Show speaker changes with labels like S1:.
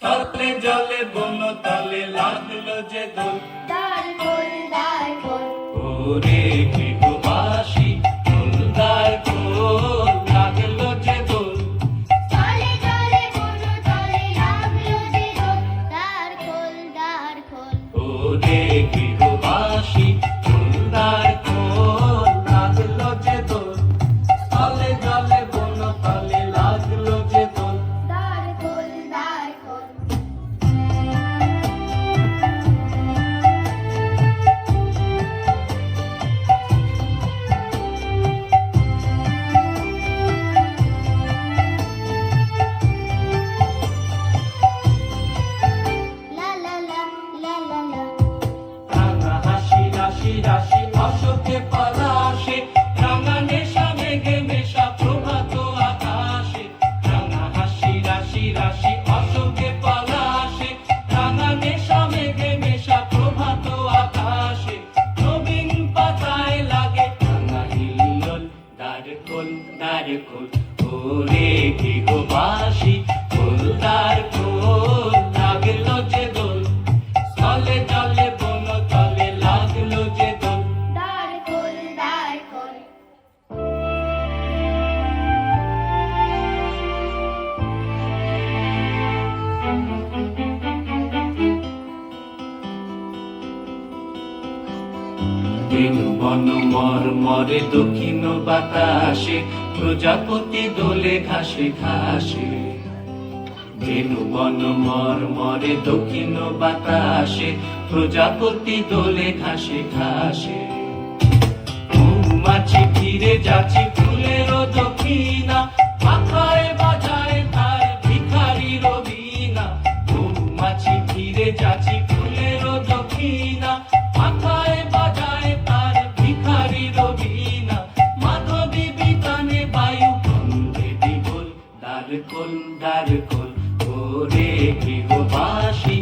S1: স্থলে জলে বন তলে লাগলো যে দোল,
S2: দ্বার খোল, দ্বার খোল।
S1: ওরে গৃহবাসী খোল দ্বার খোল, লাগলো যে দোল।
S2: স্থলে জলে বন তলে লাগলো যে দোল, দ্বার খোল, দ্বার খোল।
S1: ওরে গৃহবাসী খোল দ্বার খোল, লাগলো যে দোল। স্থলে জলে বন তলে লাগলো যে দোল।
S2: দ্বার খোল, দ্বার খোল। লা লা লা, লা লা লা।
S1: রাঙা হাসি রাশি রাশি অশোকে পলাশে, রাঙা নেশা মেঘে মেশা প্রভাত আকাশে। রাঙা হাসি রাশি রাশি অশোকে পলাশে, রাঙা নেশা মেঘে মেশা প্রভাত আকাশে। নবীন পাতায় লাগে রাঙা হিল্লোল, দ্বার খোল দ্বার খোল। ওরে গৃহবাসী খোল দ্বার খোল, লাগলো যে দোল। স্থলে জলে বন তলে লাগলো যে দোল।
S2: দ্বার খোল, দ্বার খোল।
S1: বেণু বন মর্মরে দক্ষিণ বাতাসে, প্রজাপতি দোলে ঘাসে ঘাসে। বেণু বন মর্মরে দক্ষিণ বাতাসে, প্রজাপতি দোলে ঘাসে ঘাসে। মৌমাছি ফিরে যাচ্ছে ফুলের দক্ষিণা, পাখায় বাজায় তার ভিখারির বীণা। মৌমাছি ফিরে যাচ্ছে ফুলের দক্ষিণা, পাখায় বাজায় তার ভিখারির বীণা। মাধবী বিতানে বায়ু বন্দে বিবল, দ্বার খোল দ্বার খোল। ওরে গৃহবাসী